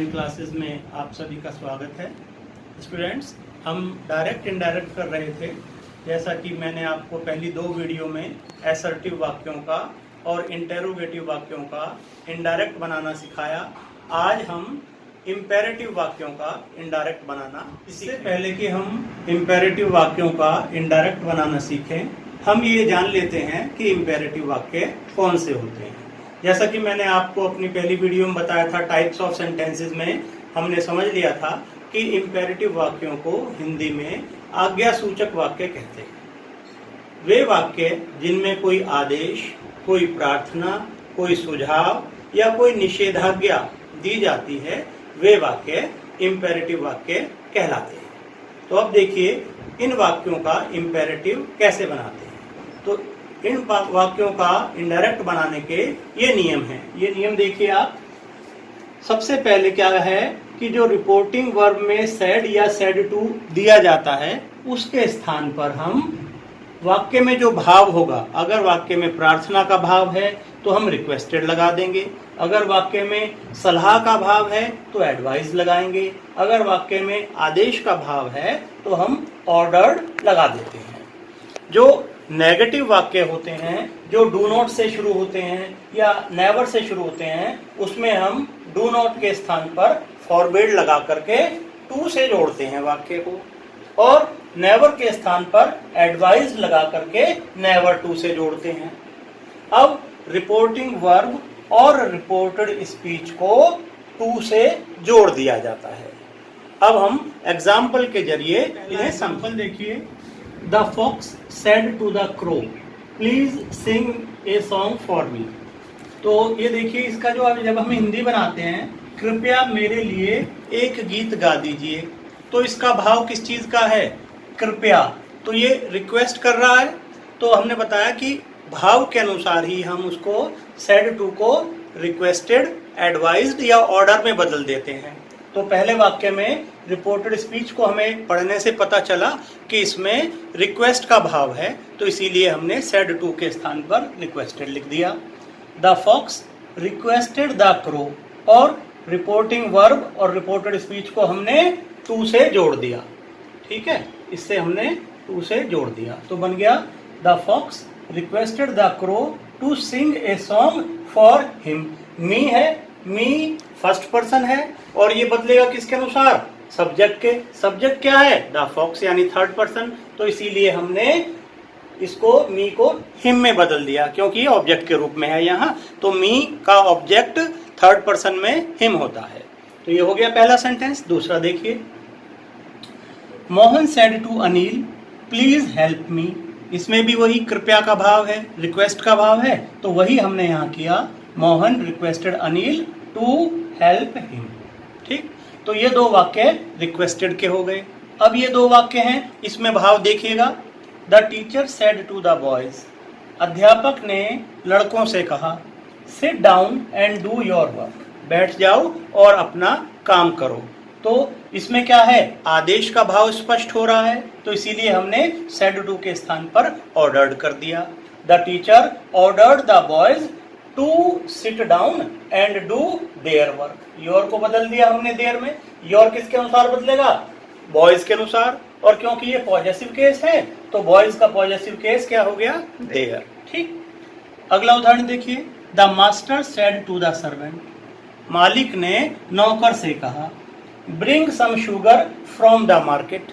Online classes में आप सभी का स्वागत है। स्टूडेंट्स, हम डायरेक्ट इनडायरेक्ट कर रहे थे, जैसा कि मैंने आपको पहली दो वीडियो में असर्टिव वाक्यों का और इंटेरोगेटिव वाक्यों का इनडायरेक्ट बनाना सिखाया। आज हम इम्पेरेटिव वाक्यों का इनडायरेक्ट बनाना। इससे पहले कि हम इम्पेरेटिव वाक्यों का इनडायरेक्ट बनाना सीखें, हम ये जान लेते हैं कि इम्पेरेटिव वाक्य कौन से होते हैं। जैसा कि मैंने आपको अपनी पहली वीडियो में बताया था, टाइप्स ऑफ सेंटेंसेस में हमने समझ लिया था कि इम्पेरेटिव वाक्यों को हिंदी में आज्ञा सूचक वाक्य कहते हैं। वे वाक्य जिनमें कोई आदेश, कोई प्रार्थना, कोई सुझाव या कोई निषेधाज्ञा दी जाती है, वे वाक्य इम्पेरेटिव वाक्य कहलाते हैं। तो अब देखिए इन वाक्यों का इम्पेरेटिव कैसे बनाते हैं। तो इन वाक्यों का इनडायरेक्ट बनाने के ये नियम हैं। ये नियम देखिए आप। सबसे पहले क्या है कि जो रिपोर्टिंग वर्ब में सेड या सेड टू दिया जाता है, उसके स्थान पर हम वाक्य में जो भाव होगा, अगर वाक्य में प्रार्थना का भाव है तो हम रिक्वेस्टेड लगा देंगे, अगर वाक्य में सलाह का भाव है तो एडवाइस लगाएंगे, अगर वाक्य में आदेश का भाव है तो हम ऑर्डर्ड लगा देते हैं। जो नेगेटिव वाक्य होते हैं, जो डू नॉट से शुरू होते हैं या नेवर से शुरू होते हैं, उसमें हम डू नॉट के स्थान पर फॉरबिड लगा करके टू से जोड़ते हैं वाक्य को, और नेवर के स्थान पर एडवाइस लगा करके नेवर टू से जोड़ते हैं। अब रिपोर्टिंग वर्ब और रिपोर्टेड स्पीच को टू से जोड़ दिया जाता है। अब हम एग्जाम्पल के जरिए इन्हें एग्जाम्पल देखिए। The fox said to the crow, please sing a song for me। तो ये देखिए, इसका जो जब हम हिंदी बनाते हैं, कृपया मेरे लिए एक गीत गा दीजिए, तो इसका भाव किस चीज का है? कृपया। तो ये रिक्वेस्ट कर रहा है, तो हमने बताया कि भाव के अनुसार ही हम उसको said to को रिक्वेस्टेड, एडवाइज्ड या ऑर्डर में बदल देते हैं। तो पहले वाक्य में रिपोर्टेड स्पीच को हमें पढ़ने से पता चला कि इसमें रिक्वेस्ट का भाव है, तो इसीलिए हमने सेड टू के स्थान पर रिक्वेस्टेड लिख दिया। The fox requested the crow, और रिपोर्टिंग वर्ब और रिपोर्टेड स्पीच को हमने टू से जोड़ दिया। ठीक है, इससे हमने टू से जोड़ दिया, तो बन गया the fox requested the crow to sing a song for him. Me है, मी फर्स्ट पर्सन है, और ये बदलेगा किसके अनुसार? सब्जेक्ट के। सब्जेक्ट क्या है? द फॉक्स, यानी थर्ड पर्सन। तो इसीलिए हमने इसको मी को हिम में बदल दिया, क्योंकि ये ऑब्जेक्ट के रूप में है यहाँ। तो मी का ऑब्जेक्ट थर्ड पर्सन में हिम होता है। तो ये हो गया पहला सेंटेंस। दूसरा देखिए। Mohan said to Anil, please help me. इसमें भी वही कृपया का भाव है, रिक्वेस्ट का भाव है, तो वही हमने यहाँ किया। Mohan requested Anil to help him. ठीक, तो ये दो वाक्य रिक्वेस्टेड के हो गए। अब ये दो वाक्य हैं, इसमें भाव देखिएगा। The teacher said to the boys, अध्यापक ने लड़कों से कहा, sit down and do your work, बैठ जाओ और अपना काम करो। तो इसमें क्या है? आदेश का भाव स्पष्ट हो रहा है, तो इसीलिए हमने सेड टू के स्थान पर ऑर्डर्ड कर दिया। The teacher ordered the boys to sit down and do their work. Your को बदल दिया हमने देयर में। योर किसके अनुसार बदलेगा? बॉयज के अनुसार, और क्योंकि ये पॉजेसिव केस है तो बॉयज का पॉजेसिव केस क्या हो गया? देयर। ठीक, अगला उदाहरण देखिए। The master said to the servant, मालिक ने नौकर से कहा, bring some sugar from the market.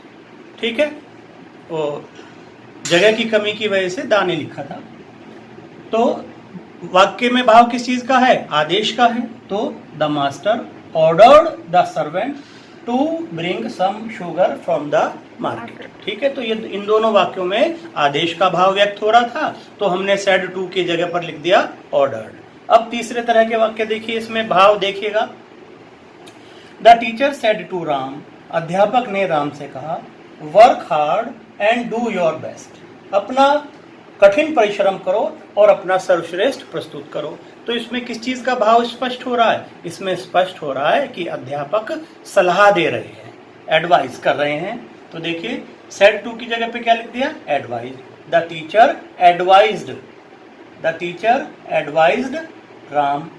ठीक है, वो जगह की कमी की वजह से दाने लिखा था। तो वाक्य में भाव किस चीज का है? आदेश का है। तो the master ordered the servant to bring some sugar from the market. ठीक है, तो ये इन दोनों वाक्यों में आदेश का भाव व्यक्त हो रहा था, तो हमने सेड टू की जगह पर लिख दिया ऑर्डर्ड। अब तीसरे तरह के वाक्य देखिए, इसमें भाव देखिएगा। The teacher said to Ram, अध्यापक ने राम से कहा, work hard and do your best, अपना कठिन परिश्रम करो और अपना सर्वश्रेष्ठ प्रस्तुत करो। तो इसमें किस चीज का भाव स्पष्ट हो रहा है? इसमें स्पष्ट हो रहा है कि अध्यापक सलाह दे रहे हैं, एडवाइस कर रहे हैं। तो देखिए सेड टू की जगह पे क्या लिख दिया? Advise. The teacher advised, the teacher advised Ram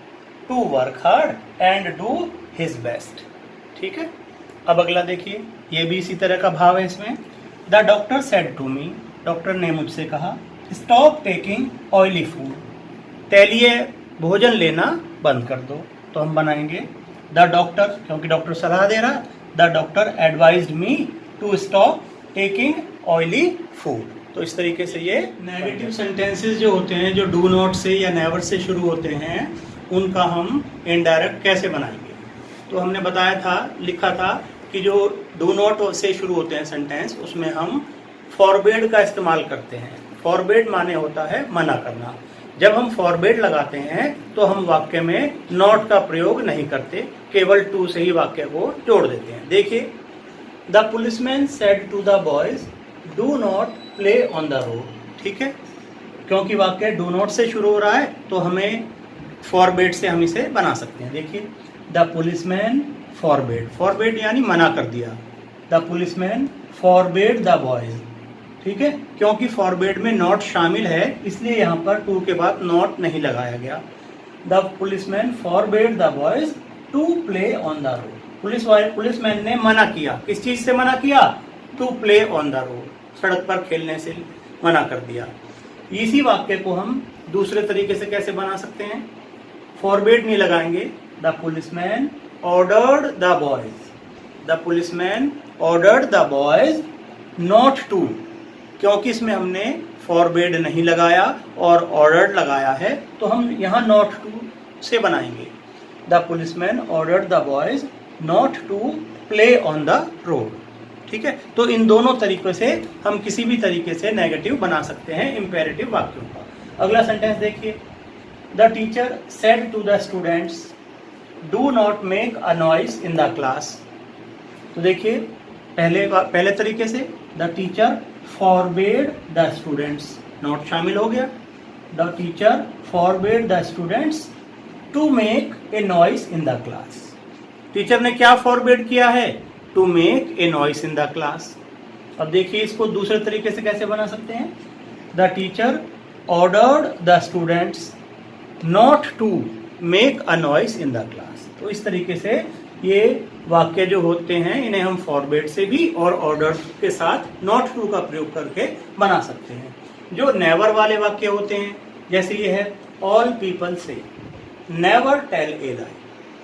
to work hard and do his best. ठीक है, अब अगला देखिए, ये भी इसी तरह का भाव है इसमें। The doctor said to me, doctor ने मुझसे कहा, स्टॉप टेकिंग ऑयली फूड, तैलीय भोजन लेना बंद कर दो। तो हम बनाएंगे द डॉक्टर, क्योंकि डॉक्टर सलाह दे रहा, the doctor advised me to stop taking oily food. तो इस तरीके से ये नेगेटिव सेंटेंसेस जो होते हैं, जो डू नॉट से या नेवर से शुरू होते हैं, उनका हम इनडायरेक्ट कैसे बनाएंगे। तो हमने बताया था, लिखा था कि जो डू नॉट से शुरू होते हैं सेंटेंस, उसमें हम फॉरबिड का इस्तेमाल करते हैं। फॉरबिड माने होता है मना करना। जब हम फॉरबिड लगाते हैं तो हम वाक्य में नॉट का प्रयोग नहीं करते, केवल टू से ही वाक्य को जोड़ देते हैं। देखिए, the policeman said to the boys do not play on the road. ठीक है, क्योंकि वाक्य डू नॉट से शुरू हो रहा है तो हमें फॉरबिड से हम इसे बना सकते हैं। देखिए, द पुलिसमैन फॉरबिड, फॉरबिड यानी मना कर दिया। The policeman forbid the boys. ठीक है, क्योंकि फॉरबिड में नॉट शामिल है, इसलिए यहाँ पर टू के बाद नॉट नहीं लगाया गया। The policeman forbid the boys to play on the road. Policeman ने मना किया, किस चीज से मना किया? To play on the road, सड़क पर खेलने से मना कर दिया। इसी वाक्य को हम दूसरे तरीके से कैसे बना सकते हैं? फॉरबिड नहीं लगाएंगे, the policeman ordered the boys, the policeman ordered the boys not to, क्योंकि इसमें हमने फॉरबिड नहीं लगाया और ऑर्डर्ड लगाया है, तो हम यहाँ नॉट टू से बनाएंगे। The policeman ordered the boys not to play on the road. ठीक है, तो इन दोनों तरीकों से हम किसी भी तरीके से नेगेटिव बना सकते हैं इंपेरेटिव वाक्यों का। अगला सेंटेंस देखिए, the teacher said to the students do not make a noise in the class. तो देखिए, पहले तरीके से the teacher forbid the students, not शामिल हो गया। The teacher forbid the students to make a noise in the class. Teacher ने क्या फॉरबिड किया है? To make a noise in the class. अब देखिए, इसको दूसरे तरीके से कैसे बना सकते हैं? The teacher ordered the students not to make a noise in the class. तो इस तरीके से ये वाक्य जो होते हैं, इन्हें हम फॉरबिड से भी और ऑर्डर के साथ नॉट टू का प्रयोग करके बना सकते हैं। जो नेवर वाले वाक्य होते हैं, जैसे ये है ऑल पीपल से नेवर टेल ए लाई,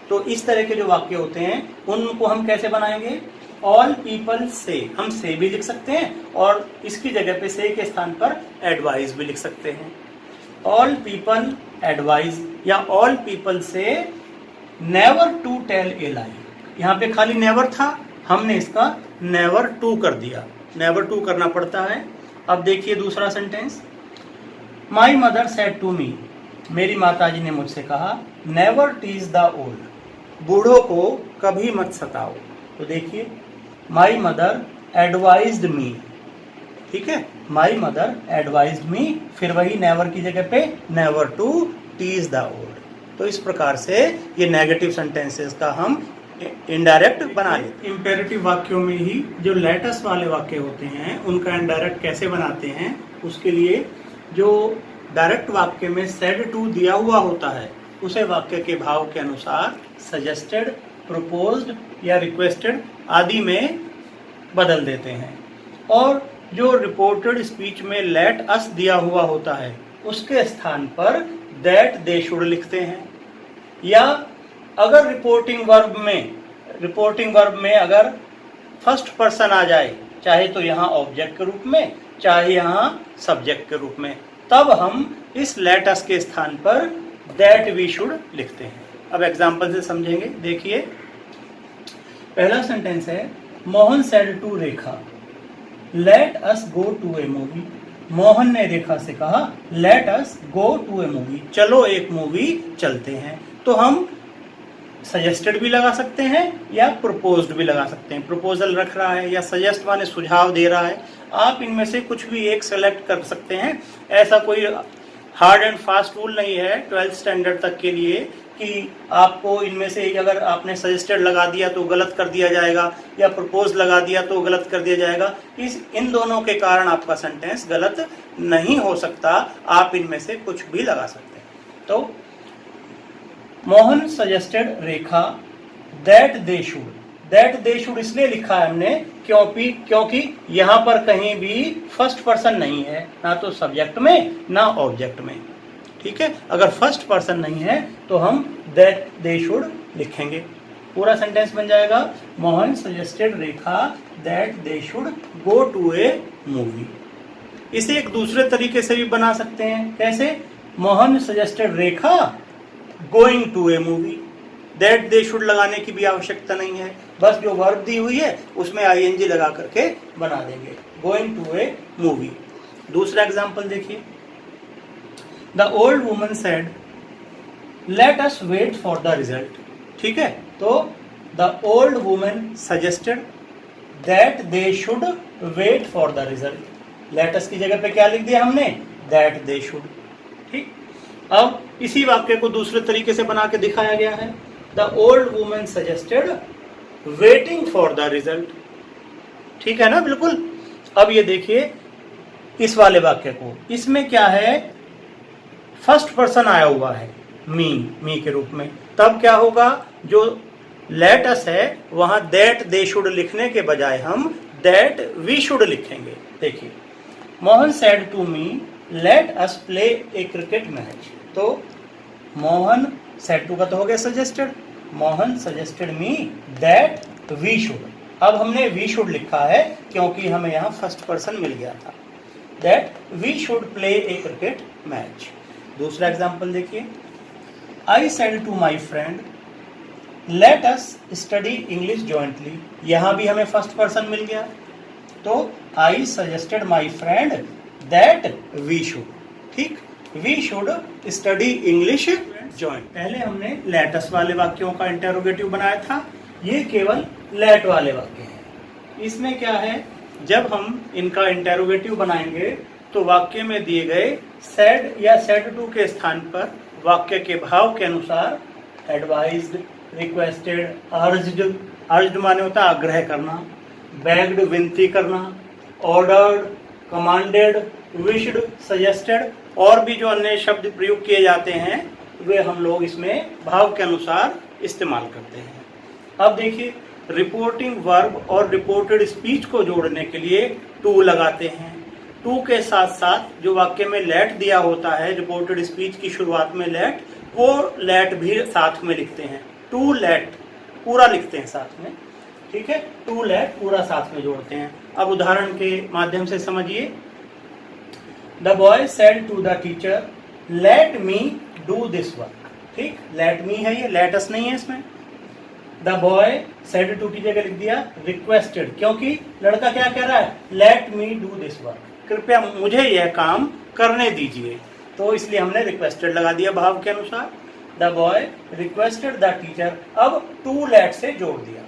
तो इस तरह के जो वाक्य होते हैं उनको हम कैसे बनाएंगे? ऑल पीपल से, हम से भी लिख सकते हैं और इसकी जगह पे से के स्थान पर एडवाइज भी लिख सकते हैं। ऑल पीपल एडवाइज या ऑल पीपल से नेवर टू टेल ए लाई। यहाँ पे खाली नेवर था, हमने इसका नेवर टू कर दिया, नेवर टू करना पड़ता है। अब देखिए दूसरा sentence, my mother said to me, मेरी माताजी ने मुझसे कहा, नेवर टीज द ओल्ड, बूढ़ों को कभी मत सताओ। तो देखिए, माई मदर एडवाइज्ड मी। ठीक है, माई मदर एडवाइज्ड मी, फिर वही नेवर की जगह पे never to tease the old. तो इस प्रकार से ये नेगेटिव सेंटेंसेस का हम इनडायरेक्ट बना लेते हैं। इंपेरेटिव वाक्यों में ही जो लेटेस्ट वाले वाक्य होते हैं उनका इनडायरेक्ट कैसे बनाते हैं, उसके लिए जो डायरेक्ट वाक्य में सेड टू दिया हुआ होता है उसे वाक्य के भाव के अनुसार सजेस्टेड, प्रपोज्ड या रिक्वेस्टेड आदि में बदल देते हैं। और जो रिपोर्टेड स्पीच में लेट अस दिया हुआ होता है उसके स्थान पर दैट दे शुड लिखते हैं। या अगर रिपोर्टिंग वर्ब में अगर फर्स्ट पर्सन आ जाए, चाहे तो यहाँ ऑब्जेक्ट के रूप में, चाहे यहाँ सब्जेक्ट के रूप में, तब हम इस लेट अस के स्थान पर दैट वी शुड लिखते हैं। अब एग्जाम्पल से समझेंगे। देखिए, पहला सेंटेंस है, Mohan said to Rekha let us go to a movie. Mohan ने रेखा से कहा, let us go to a movie, चलो एक मूवी चलते हैं। तो हम सजेस्टेड भी लगा सकते हैं या प्रपोज्ड भी लगा सकते हैं। प्रपोजल रख रहा है या सजेस्ट माने सुझाव दे रहा है, आप इनमें से कुछ भी एक सेलेक्ट कर सकते हैं। ऐसा कोई हार्ड एंड फास्ट रूल नहीं है 12th स्टैंडर्ड तक के लिए कि आपको इनमें से अगर आपने सजेस्टेड लगा दिया तो गलत कर दिया जाएगा या प्रपोज लगा दिया तो गलत कर दिया जाएगा। इन दोनों के कारण आपका सेंटेंस गलत नहीं हो सकता, आप इनमें से कुछ भी लगा सकते हैं। तो Mohan suggested Rekha that they should इसलिए लिखा है हमने क्योंकि यहाँ पर कहीं भी फर्स्ट पर्सन नहीं है, ना तो सब्जेक्ट में ना ऑब्जेक्ट में। ठीक है, अगर फर्स्ट पर्सन नहीं है तो हम दैट दे शुड लिखेंगे। पूरा सेंटेंस बन जाएगा Mohan suggested Rekha that they should go to a movie. इसे एक दूसरे तरीके से भी बना सकते हैं। कैसे? Mohan suggested Rekha going to a movie. That they should लगाने की भी आवश्यकता नहीं है, बस जो वर्ब दी हुई है उसमें आईएनजी लगा करके बना देंगे, गोइंग टू ए मूवी। दूसरा एग्जांपल देखिए, the old woman said let us wait for the result. ठीक है, तो the old woman suggested that they should wait for the result. Let us की जगह पे क्या लिख दिया हमने? That they should. ठीक, अब इसी वाक्य को दूसरे तरीके से बना के दिखाया गया है। The old woman suggested waiting for the result. ठीक है ना, बिल्कुल। अब ये देखिए इस वाक्य को, इसमें क्या है? फर्स्ट पर्सन आया हुआ है मी के रूप में। तब क्या होगा? जो लेट अस है वहां दैट दे शुड लिखने के बजाय हम दैट वी शुड लिखेंगे। देखिए, Mohan said to me let us play a cricket match. तो मोहन सेड टू का तो हो गया suggested, Mohan suggested me that we should. अब हमने वी शुड लिखा है क्योंकि हमें यहाँ फर्स्ट पर्सन मिल गया था। That we should play a cricket match. दूसरा एग्जांपल देखिए, I said to my friend let us study English jointly. यहाँ भी हमें फर्स्ट पर्सन मिल गया, तो I suggested my friend that we should. ठीक, we should study English joint. पहले हमने लेटस वाले वाक्यों का इंटेरोगेटिव बनाया था, ये केवल लेट वाले वाक्य हैं। इसमें क्या है? जब हम इनका इंटेरोगेटिव बनाएंगे तो वाक्य में दिए गए सेड या सेड टू के स्थान पर वाक्य के भाव के अनुसार एडवाइज्ड, रिक्वेस्टेड, अर्ज्ड माने होता है आग्रह करना, बेग्ड विनती करना, ऑर्डर्ड, कमांडेड, विश्ड, सजेस्टेड और भी जो अन्य शब्द प्रयोग किए जाते हैं वे हम लोग इसमें भाव के अनुसार इस्तेमाल करते हैं। अब देखिए, रिपोर्टिंग वर्ब और रिपोर्टेड स्पीच को जोड़ने के लिए टू लगाते हैं। टू के साथ साथ जो वाक्य में लेट दिया होता है रिपोर्टेड स्पीच की शुरुआत में लेट, वो लेट भी साथ में लिखते हैं। टू लेट पूरा लिखते हैं साथ में। ठीक है, टू लेट पूरा साथ में जोड़ते हैं। अब उदाहरण के माध्यम से समझिए, the boy said to the teacher let me do this work. ठीक, लेट मी है ये, लेट अस नहीं है इसमें। द बॉय सेड टू की जगह लिख दिया रिक्वेस्टेड, क्योंकि लड़का क्या कह रहा है? Late me do this work, कृपया मुझे यह काम करने दीजिए, तो इसलिए हमने रिक्वेस्टेड लगा दिया भाव के अनुसार। The boy requested the teacher, अब टू लेट से जोड़ दिया।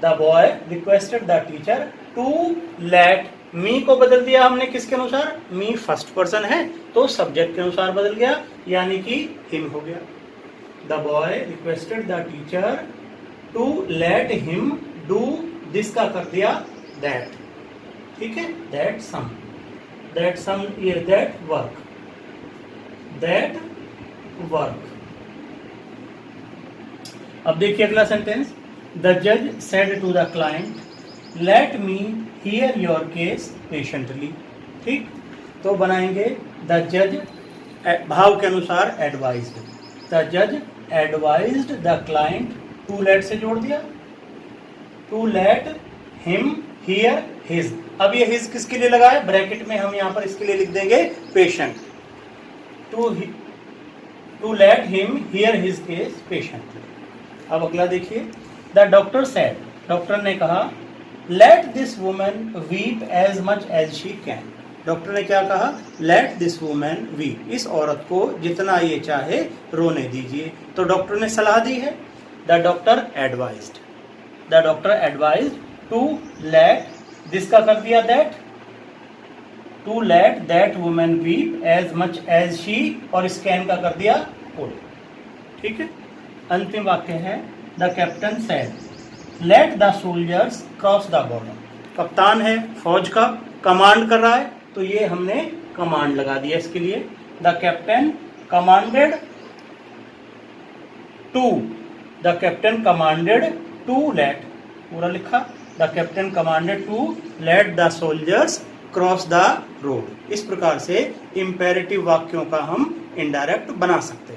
The boy requested the teacher to let me को बदल दिया हमने किसके अनुसार? मी फर्स्ट पर्सन है तो सब्जेक्ट के अनुसार बदल गया, यानी कि हिम हो गया। The boy requested the teacher to let him do this का कर दिया दैट। ठीक है, दैट सम ये दैट वर्क, दैट वर्क। अब देखिए अगला सेंटेंस, द जज said to the client let me hear your case patiently. ठीक, तो बनाएंगे द जज भाव के अनुसार एडवाइज्ड, द जज advised the client, to let से जोड़ दिया, to let him hear his. अब ये हिज किसके लिए लगा है? ब्रैकेट में हम यहाँ पर इसके लिए लिख देंगे patient, to let him hear his case patiently. अब अगला देखिए, द डॉक्टर सेड, डॉक्टर ने कहा let this woman weep as much as she can. Doctor ने क्या कहा? लेट दिस वुमन वीप, इस औरत को जितना ये चाहे रोने दीजिए। तो डॉक्टर ने सलाह दी है। The doctor advised, the doctor advised to let this का कर दिया that, to let that woman weep as much as she, और इस कैन का कर दिया कुड। ठीक है, अंतिम वाक्य है, the captain said let the soldiers cross the border. कप्तान है फौज का, कमांड कर रहा है, तो ये हमने कमांड लगा दिया इसके लिए। The captain commanded to, the captain commanded to let, पूरा लिखा, the captain commanded to let the soldiers cross the road. इस प्रकार से इम्पेरेटिव वाक्यों का हम इनडायरेक्ट बना सकते हैं।